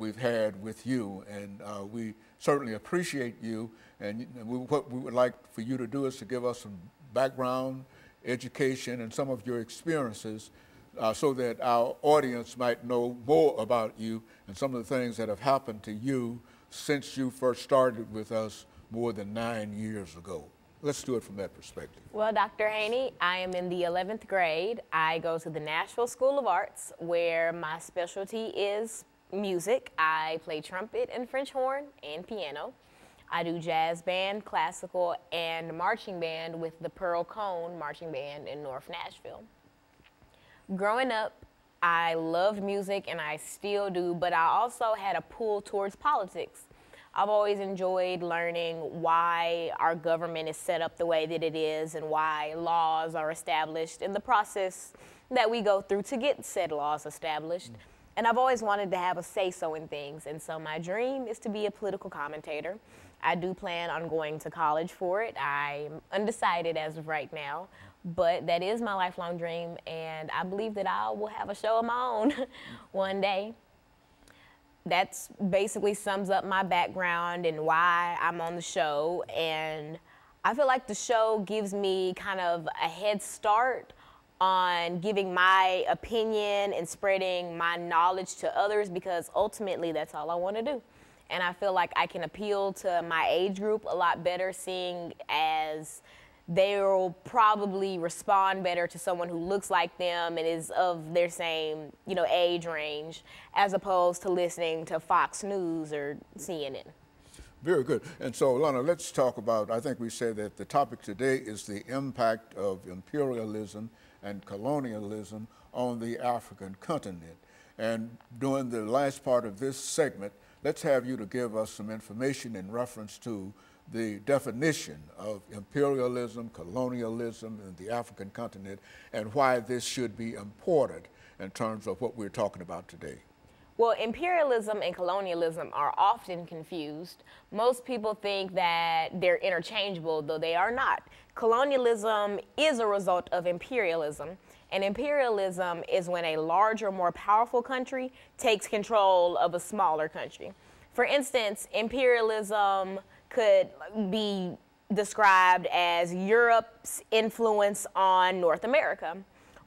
we've had with you, and we certainly appreciate you. And what we would like for you to do is to give us some background, education, and some of your experiences so that our audience might know more about you and some of the things that have happened to you since you first started with us more than 9 years ago. Let's do it from that perspective. Well, Dr. Haney, I am in the 11th grade. I go to the Nashville School of Arts, where my specialty is music. I play trumpet and French horn and piano. I do jazz band, classical, and marching band with the Pearl Cone Marching Band in North Nashville. Growing up, I loved music, and I still do, but I also had a pull towards politics. I've always enjoyed learning why our government is set up the way that it is and why laws are established in the process that we go through to get said laws established. And I've always wanted to have a say-so in things, and so my dream is to be a political commentator. I do plan on going to college for it. I'm undecided as of right now, but that is my lifelong dream, and I believe that I will have a show of my own one day. That's basically sums up my background and why I'm on the show, and I feel like the show gives me kind of a head start on giving my opinion and spreading my knowledge to others, because ultimately that's all I want to do. And I feel like I can appeal to my age group a lot better, seeing as they'll probably respond better to someone who looks like them and is of their same, age range, as opposed to listening to Fox News or CNN. Very good. And so, Alana, let's talk about, I think we said that the topic today is the impact of imperialism and colonialism on the African continent. And during the last part of this segment, let's have you to give us some information in reference to the definition of imperialism, colonialism in the African continent, and why this should be important in terms of what we're talking about today. Well, imperialism and colonialism are often confused. Most people think that they're interchangeable, though they are not. Colonialism is a result of imperialism, and imperialism is when a larger, more powerful country takes control of a smaller country. For instance, imperialism could be described as Europe's influence on North America,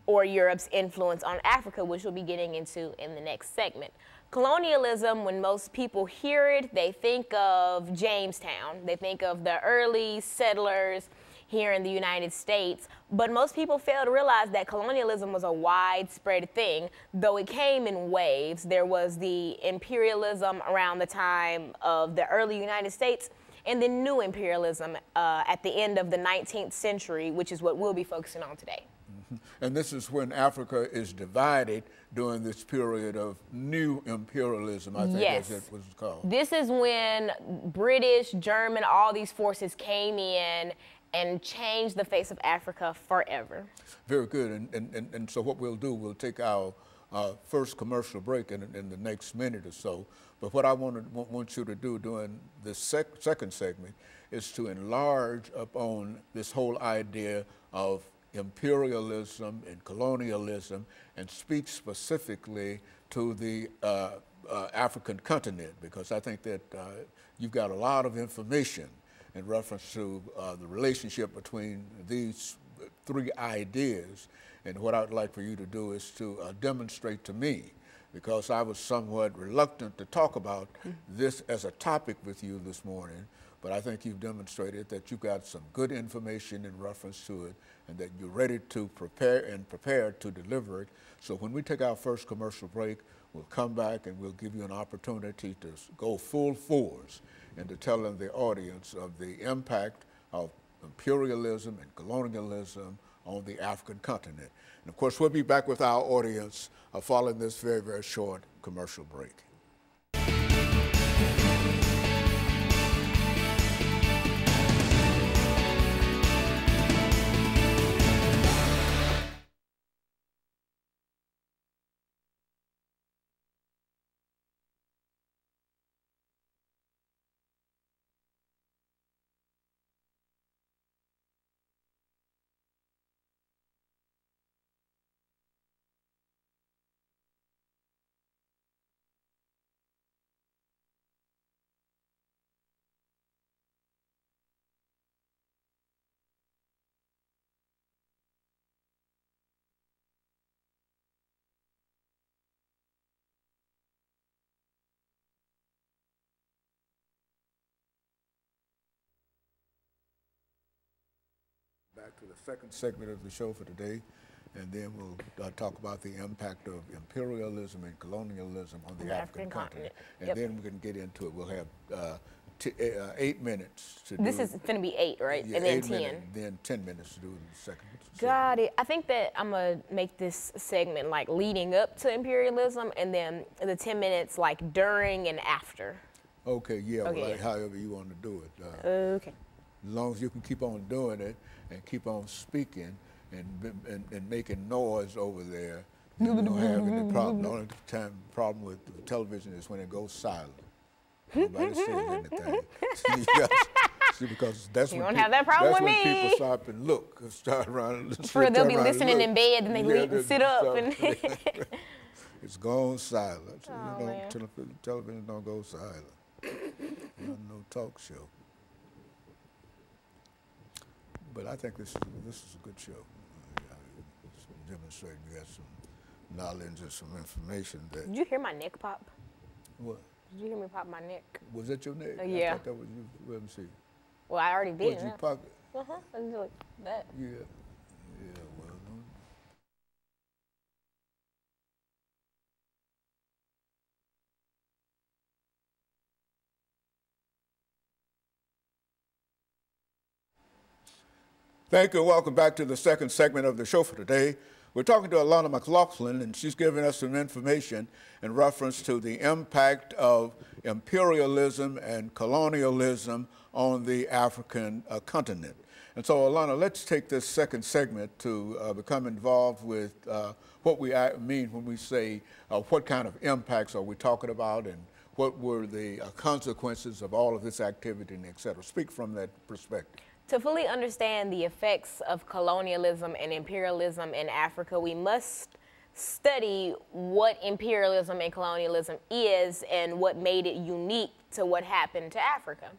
or Europe's influence on Africa, which we'll be getting into in the next segment. Colonialism, when most people hear it, they think of Jamestown. They think of the early settlers here in the United States, but most people fail to realize that colonialism was a widespread thing, though it came in waves. There was the imperialism around the time of the early United States, and then new imperialism at the end of the 19th century, which is what we'll be focusing on today. And this is when Africa is divided during this period of new imperialism, I think as it was called. This is when British, German, all these forces came in and changed the face of Africa forever. Very good. And so what we'll do, we'll take our first commercial break in the next minute or so. But what I want you to do during this second segment is to enlarge upon this whole idea of imperialism and colonialism, and speak specifically to the African continent, because I think that you've got a lot of information in reference to the relationship between these three ideas. And what I'd like for you to do is to demonstrate to me, because I was somewhat reluctant to talk about this as a topic with you this morning, but I think you've demonstrated that you've got some good information in reference to it, and that you're ready to prepare to deliver it. So when we take our first commercial break, we'll come back and we'll give you an opportunity to go full force into telling the audience of the impact of imperialism and colonialism on the African continent. And of course, we'll be back with our audience following this very, very short commercial break. back to the second segment of the show for today, and then we'll talk about the impact of imperialism and colonialism on the African continent. And then we can get into it. We'll have 8 minutes to do. This is going to be 8, right? Yeah, and then 10. Then 10 minutes to do the second. Got it. I think that I'm going to make this segment like leading up to imperialism, and then the 10 minutes like during and after. Okay, yeah, okay. Well, like however you want to do it. Okay. As long as you can keep on doing it and keep on speaking and making noise over there, you don't have any problem. The only problem with television is when it goes silent. Nobody says anything. See, because that's you when don't have that problem with me. me. People stop and look, start running. They'll be listening in bed, and they sit up and. It's gone silent. Oh, you know, television don't go silent. No talk show. But I think this is a good show. It's demonstrating you got some knowledge and some information that. Did you hear my neck pop? What? Did you hear me pop my neck? Was that your neck? Yeah. I thought that was you. Let me see. Well, I already did. What, you pop it? I just like that. Yeah. Yeah, well. Thank you and welcome back to the second segment of the show for today. We're talking to Alana McLaughlin, and she's giving us some information in reference to the impact of imperialism and colonialism on the African continent. And so, Alana, let's take this second segment to become involved with what we mean when we say what kind of impacts are we talking about and what were the consequences of all of this activity and et cetera. Speak from that perspective. To fully understand the effects of colonialism and imperialism in Africa, we must study what imperialism and colonialism is and what made it unique to what happened to Africa.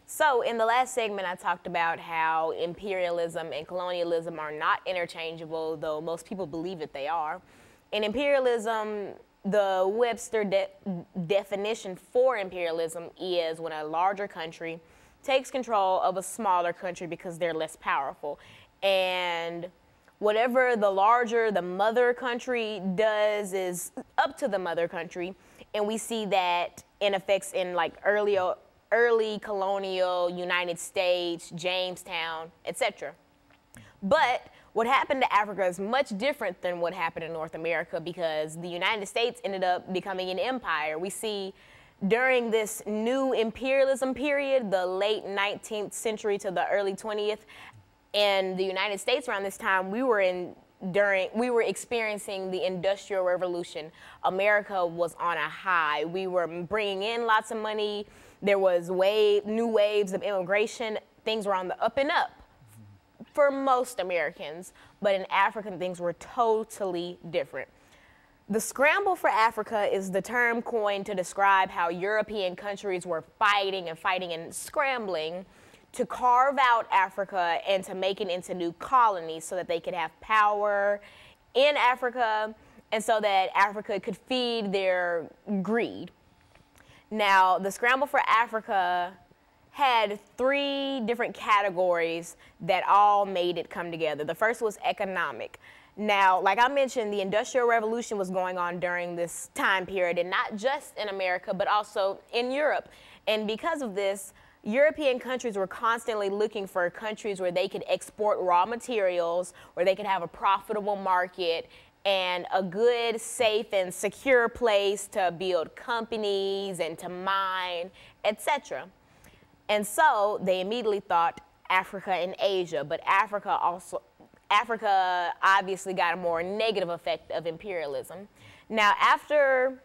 So in the last segment, I talked about how imperialism and colonialism are not interchangeable, though most people believe that they are. In imperialism, the Webster definition for imperialism is when a larger country takes control of a smaller country because they're less powerful. And whatever the mother country does is up to the mother country. And we see that in effects in like early colonial United States, Jamestown, etc. But what happened to Africa is much different than what happened in North America because the United States ended up becoming an empire. We see during this new imperialism period, the late 19th century to the early 20th, in the United States around this time, we were experiencing the Industrial Revolution. America was on a high. We were bringing in lots of money. There was new waves of immigration. Things were on the up and up for most Americans, but in Africa, things were totally different. The scramble for Africa is the term coined to describe how European countries were fighting and scrambling to carve out Africa and to make it into new colonies so that they could have power in Africa and so that Africa could feed their greed. Now, the scramble for Africa had 3 different categories that all made it come together. The first was economic. Now, like I mentioned, the Industrial Revolution was going on during this time period, and not just in America, but also in Europe. And because of this, European countries were constantly looking for countries where they could export raw materials, where they could have a profitable market, and a good, safe, and secure place to build companies and to mine, etc. And so they immediately thought Africa and Asia, but Africa obviously got a more negative effect of imperialism. Now, after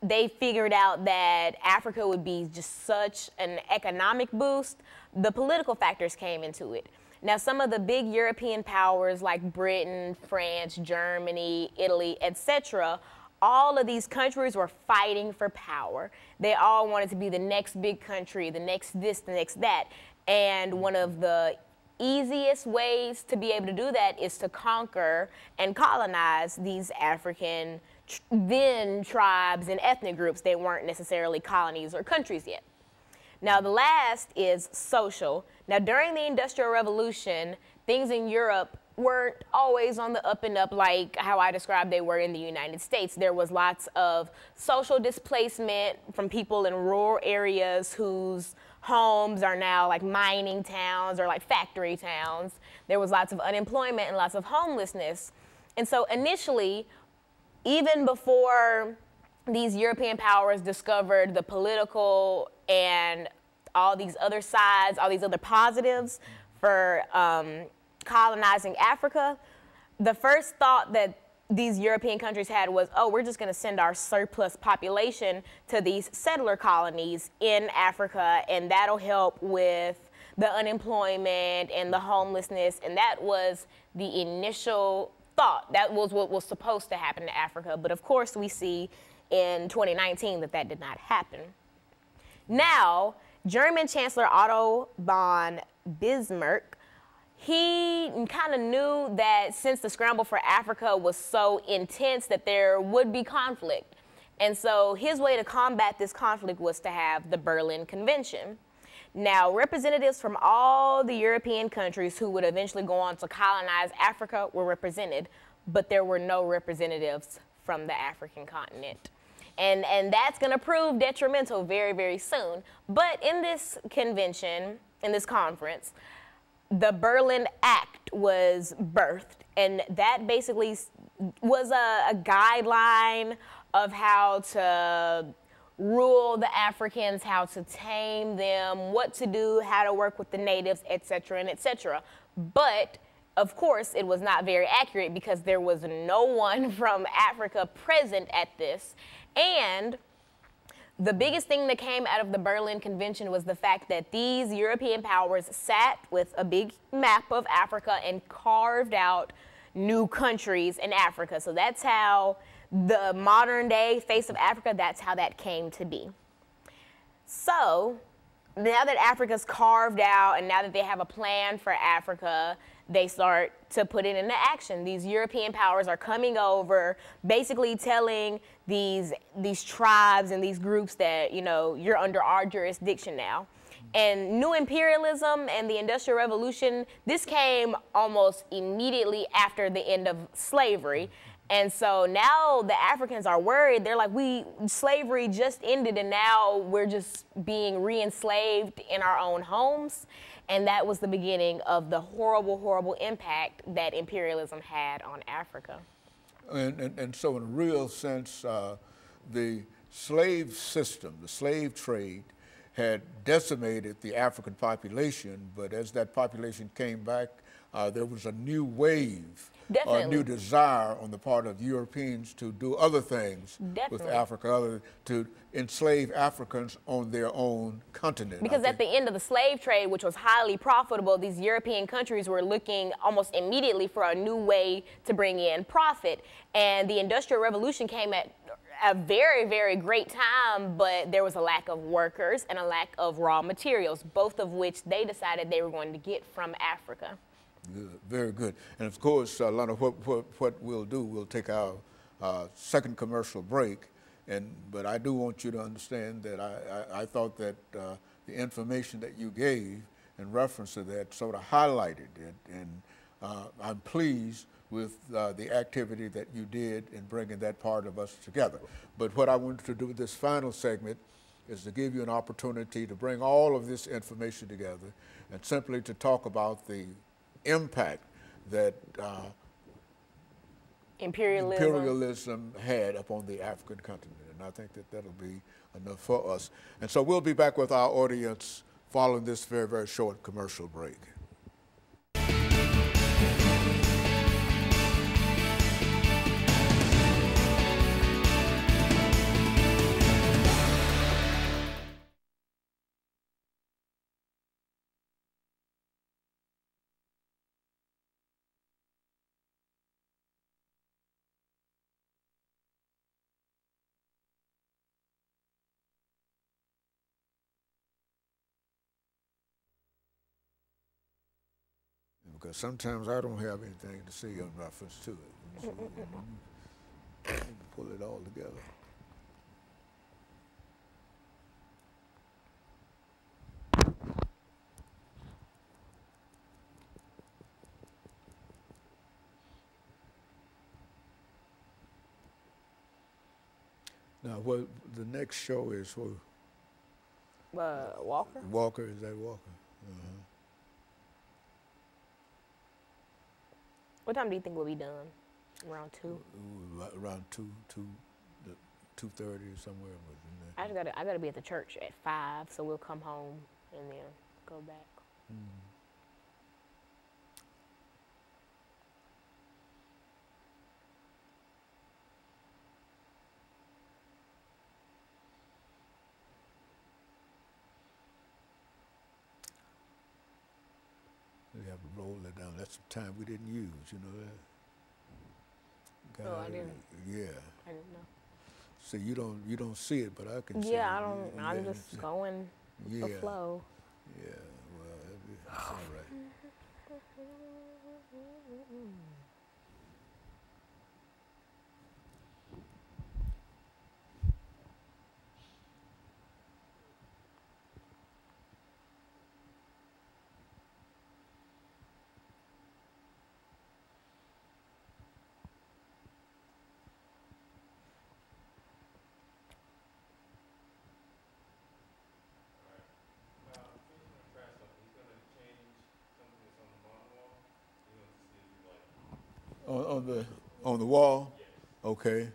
they figured out that Africa would be just such an economic boost, the political factors came into it. Now, some of the big European powers like Britain, France, Germany, Italy, etc., all of these countries were fighting for power. They all wanted to be the next big country, the next this, the next that. And one of the easiest ways to be able to do that is to conquer and colonize these African then tribes and ethnic groups that weren't necessarily colonies or countries yet. Now, the last is social. Now, during the Industrial Revolution, things in Europe weren't always on the up and up like how I described they were in the United States. There was lots of social displacement from people in rural areas whose homes are now like mining towns or like factory towns. There was lots of unemployment and lots of homelessness. And so initially, even before these European powers discovered the political and all these other sides, all these other positives for colonizing Africa, the first thought that these European countries had was, oh, we're just going to send our surplus population to these settler colonies in Africa, and that'll help with the unemployment and the homelessness. And that was the initial thought. That was what was supposed to happen to Africa. But of course, we see in 2019 that that did not happen. Now, German Chancellor Otto von Bismarck, he kind of knew that since the scramble for Africa was so intense that there would be conflict. And so his way to combat this conflict was to have the Berlin Convention. Now, representatives from all the European countries who would eventually go on to colonize Africa were represented, but there were no representatives from the African continent. And that's going to prove detrimental very, very soon. But in this convention, in this conference, the Berlin Act was birthed, and that basically was a guideline of how to rule the Africans, how to tame them, what to do, how to work with the natives, et cetera, and et cetera. But of course, it was not very accurate because there was no one from Africa present at this. And the biggest thing that came out of the Berlin Convention was the fact that these European powers sat with a big map of Africa and carved out new countries in Africa. So that's how the modern day face of Africa, that's how that came to be. So now that Africa's carved out and now that they have a plan for Africa, they start to put it into action. These European powers are coming over, basically telling these tribes and these groups that, you know, you're under our jurisdiction now. And new imperialism and the Industrial Revolution, this came almost immediately after the end of slavery. And so now the Africans are worried. They're like, slavery just ended and now we're just being re-enslaved in our own homes. And that was the beginning of the horrible, horrible impact that imperialism had on Africa. And so in a real sense, the slave system, the slave trade, had decimated the African population, but as that population came back, there was a new wave, a new desire on the part of Europeans to do other things with Africa, to enslave Africans on their own continent. Because at the end of the slave trade, which was highly profitable, these European countries were looking almost immediately for a new way to bring in profit. And the Industrial Revolution came at a very, very great time, but there was a lack of workers and a lack of raw materials, both of which they decided they were going to get from Africa. Good, very good. And of course, Alana, what we'll do, we'll take our second commercial break, but I do want you to understand that I thought that the information that you gave in reference to that sort of highlighted it, and I'm pleased with the activity that you did in bringing that part of us together. But what I wanted to do with this final segment is to give you an opportunity to bring all of this information together and simply to talk about the impact that imperialism had upon the African continent. And I think that that'll be enough for us. And so we'll be back with our audience following this very, very short commercial break. Because sometimes I don't have anything to say in reference to it. So, pull it all together. Now, what the next show is for Walker? Walker, is that Walker? What time do you think we'll be done? Around 2? Around 2:30 or somewhere. I gotta be at the church at 5, so we'll come home and then go back. We have to roll that down. That's some time we didn't use, you know that. Oh, I didn't. Yeah. I didn't know. So you don't see it, but I can see it. Yeah, I don't. I'm just going with the flow. Yeah. Well, that's all right. On the wall? Yes. Okay.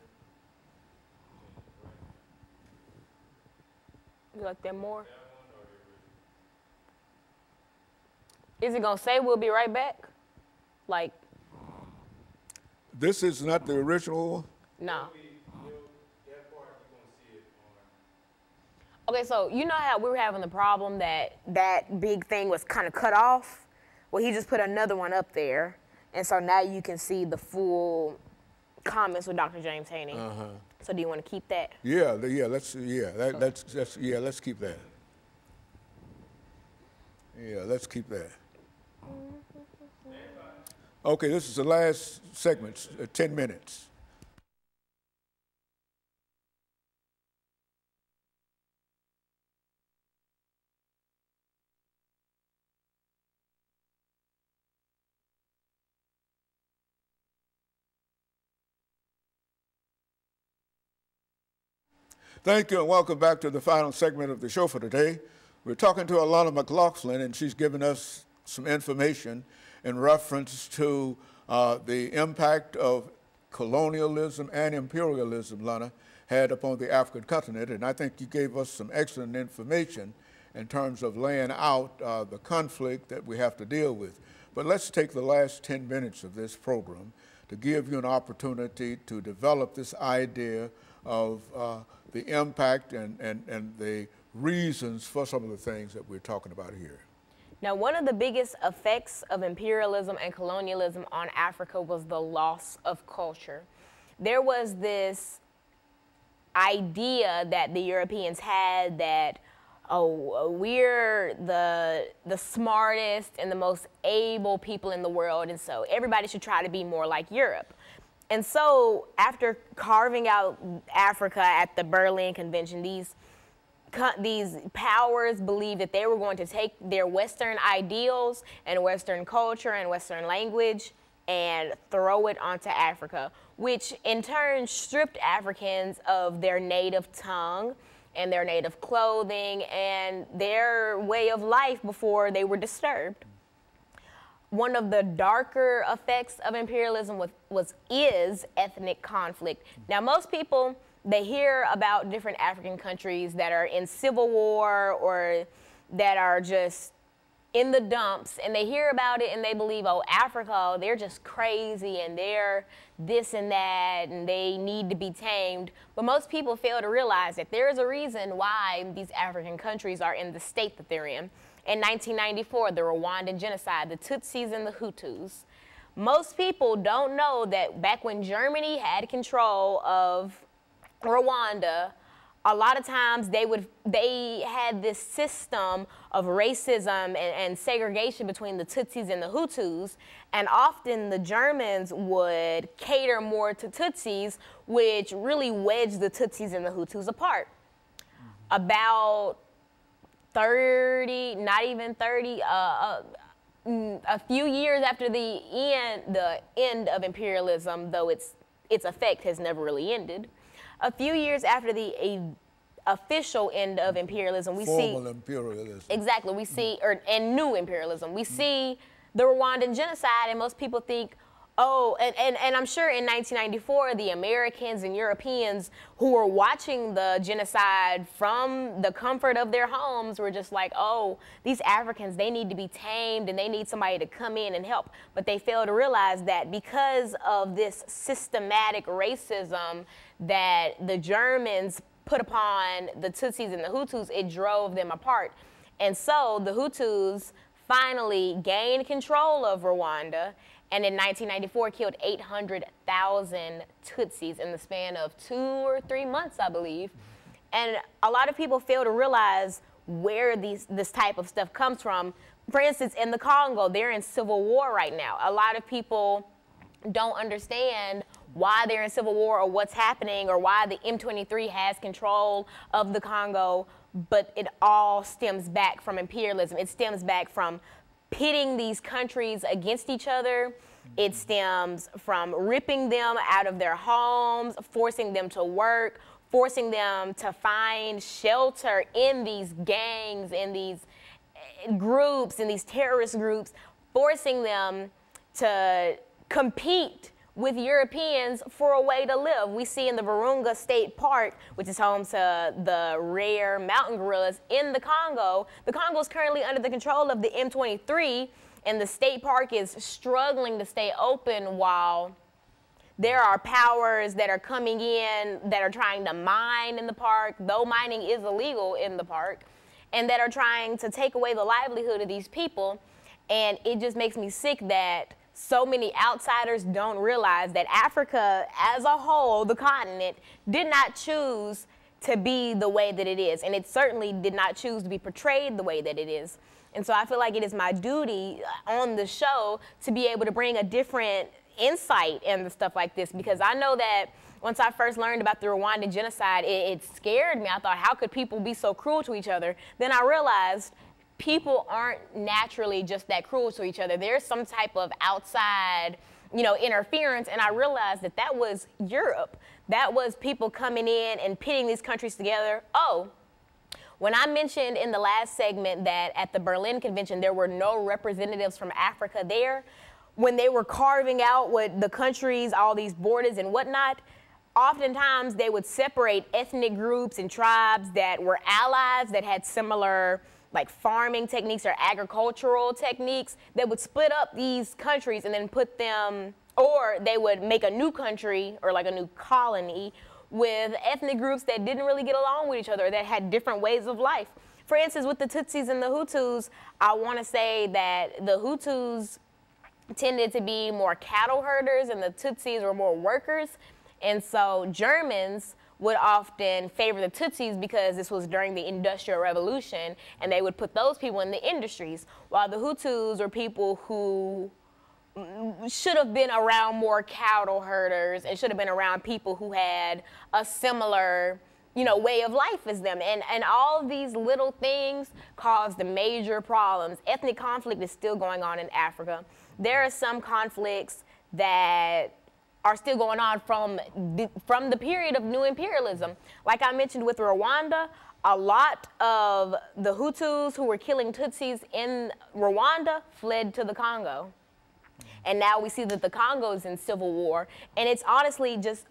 You like that more? Is it gonna say we'll be right back? Like, this is not the original? No. Okay, so you know how we were having the problem that big thing was kind of cut off? Well, he just put another one up there. And so now you can see the full comments with Dr. James Haney. So do you want to keep that? Yeah, let's keep that. Yeah, let's keep that. Okay, this is the last segment, 10 minutes. Thank you and welcome back to the final segment of the show for today. We're talking to Alana McLaughlin, and she's given us some information in reference to the impact of colonialism and imperialism, Lana, had upon the African continent. And I think you gave us some excellent information in terms of laying out the conflict that we have to deal with. But let's take the last 10 minutes of this program to give you an opportunity to develop this idea of the impact and the reasons for some of the things that we're talking about here. Now, one of the biggest effects of imperialism and colonialism on Africa was the loss of culture. There was this idea that the Europeans had that, oh, we're the smartest and the most able people in the world, and so everybody should try to be more like Europe. And so after carving out Africa at the Berlin Convention, these powers believed that they were going to take their Western ideals and Western culture and Western language and throw it onto Africa, which in turn stripped Africans of their native tongue and their native clothing and their way of life before they were disturbed. One of the darker effects of imperialism is ethnic conflict. Now, most people, they hear about different African countries that are in civil war or that are just in the dumps, and they hear about it and they believe, oh, Africa, they're just crazy and they're this and that and they need to be tamed. But most people fail to realize that there is a reason why these African countries are in the state that they're in. In 1994, the Rwandan genocide, the Tutsis and the Hutus. Most people don't know that back when Germany had control of Rwanda, a lot of times they had this system of racism and segregation between the Tutsis and the Hutus, and often the Germans would cater more to Tutsis, which really wedged the Tutsis and the Hutus apart. About 30, not even 30, a few years after the end of imperialism, though its effect has never really ended, a few years after the official end of imperialism, we see formal imperialism. Exactly, we see and new imperialism. We see the Rwandan genocide, and most people think, oh, and I'm sure in 1994, the Americans and Europeans who were watching the genocide from the comfort of their homes were just like, oh, these Africans, they need to be tamed and they need somebody to come in and help. But they fail to realize that because of this systematic racism that the Germans put upon the Tutsis and the Hutus, it drove them apart. And so the Hutus finally gained control of Rwanda, and in 1994 killed 800,000 Tutsis in the span of 2 or 3 months, I believe. And a lot of people fail to realize where this type of stuff comes from. For instance, in the Congo, they're in civil war right now. A lot of people don't understand why they're in civil war or what's happening or why the M23 has control of the Congo, but it all stems back from imperialism. It stems back from pitting these countries against each other. It stems from ripping them out of their homes, forcing them to work, forcing them to find shelter in these gangs, in these groups, in these terrorist groups, forcing them to compete with Europeans for a way to live. We see in the Virunga State Park, which is home to the rare mountain gorillas in the Congo is currently under the control of the M23, and the state park is struggling to stay open while there are powers that are coming in that are trying to mine in the park, though mining is illegal in the park, and that are trying to take away the livelihood of these people. And it just makes me sick that so many outsiders don't realize that Africa as a whole, the continent, did not choose to be the way that it is. And it certainly did not choose to be portrayed the way that it is. And so I feel like it is my duty on the show to be able to bring a different insight into stuff like this, because I know that once I first learned about the Rwandan genocide, it scared me. I thought, how could people be so cruel to each other? Then I realized people aren't naturally just that cruel to each other. There's some type of outside, interference, and I realized that that was Europe. That was people coming in and pitting these countries together. Oh, when I mentioned in the last segment that at the Berlin Convention there were no representatives from Africa there, when they were carving out what the countries, all these borders and whatnot, oftentimes they would separate ethnic groups and tribes that were allies, that had similar like farming techniques or agricultural techniques, that would split up these countries and then put them, or they would make a new country or like a new colony with ethnic groups that didn't really get along with each other, that had different ways of life. For instance, with the Tutsis and the Hutus, I want to say that the Hutus tended to be more cattle herders and the Tutsis were more workers. And so Germans would often favor the Tutsis because this was during the Industrial Revolution, and they would put those people in the industries, while the Hutus were people who should have been around more cattle herders and should have been around people who had a similar, way of life as them. And all these little things caused the major problems. Ethnic conflict is still going on in Africa. There are some conflicts that are still going on from the period of new imperialism. Like I mentioned with Rwanda, a lot of the Hutus who were killing Tutsis in Rwanda fled to the Congo. And now we see that the Congo is in civil war. And it's honestly just,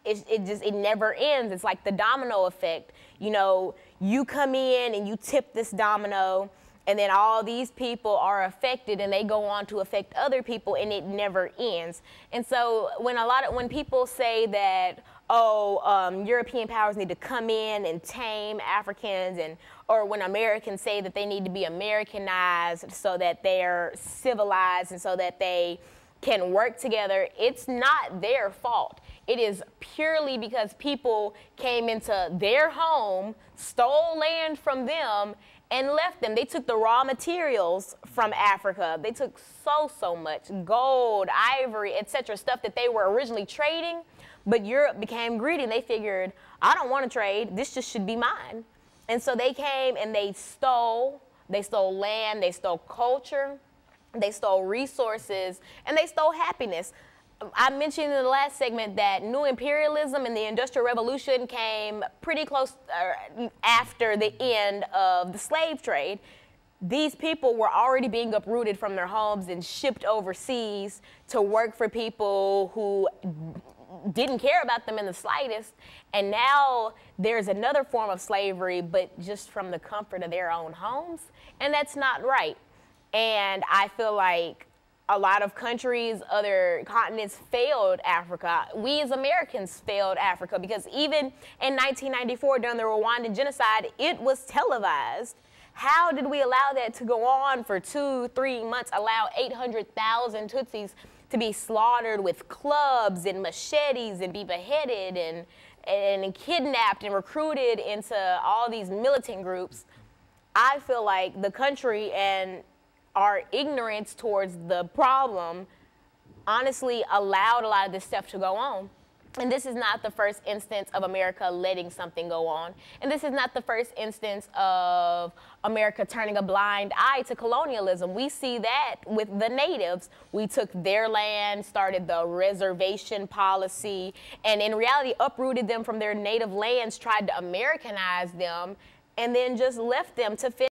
it never ends. It's like the domino effect. You come in and you tip this domino, and then all these people are affected and they go on to affect other people, and it never ends. And so when people say that, European powers need to come in and tame Africans, or when Americans say that they need to be Americanized so that they're civilized and so that they can work together, it's not their fault. It is purely because people came into their home, stole land from them, and left them. They took the raw materials from Africa. They took so much gold, ivory, etc., stuff that they were originally trading, but Europe became greedy and they figured, I don't want to trade, this just should be mine. And so they came and they stole land, they stole culture, they stole resources, and they stole happiness. I mentioned in the last segment that new imperialism and the Industrial Revolution came pretty close after the end of the slave trade. These people were already being uprooted from their homes and shipped overseas to work for people who didn't care about them in the slightest. And now there's another form of slavery, but just from the comfort of their own homes. And that's not right. And I feel like a lot of countries, other continents failed Africa. We as Americans failed Africa because even in 1994 during the Rwandan genocide, it was televised. How did we allow that to go on for 2-3 months, allow 800,000 Tutsis to be slaughtered with clubs and machetes and be beheaded and kidnapped and recruited into all these militant groups? I feel like the country and our ignorance towards the problem honestly allowed a lot of this stuff to go on. And this is not the first instance of America letting something go on. And this is not the first instance of America turning a blind eye to colonialism. We see that with the natives. We took their land, started the reservation policy, and in reality uprooted them from their native lands, tried to Americanize them, and then just left them to fend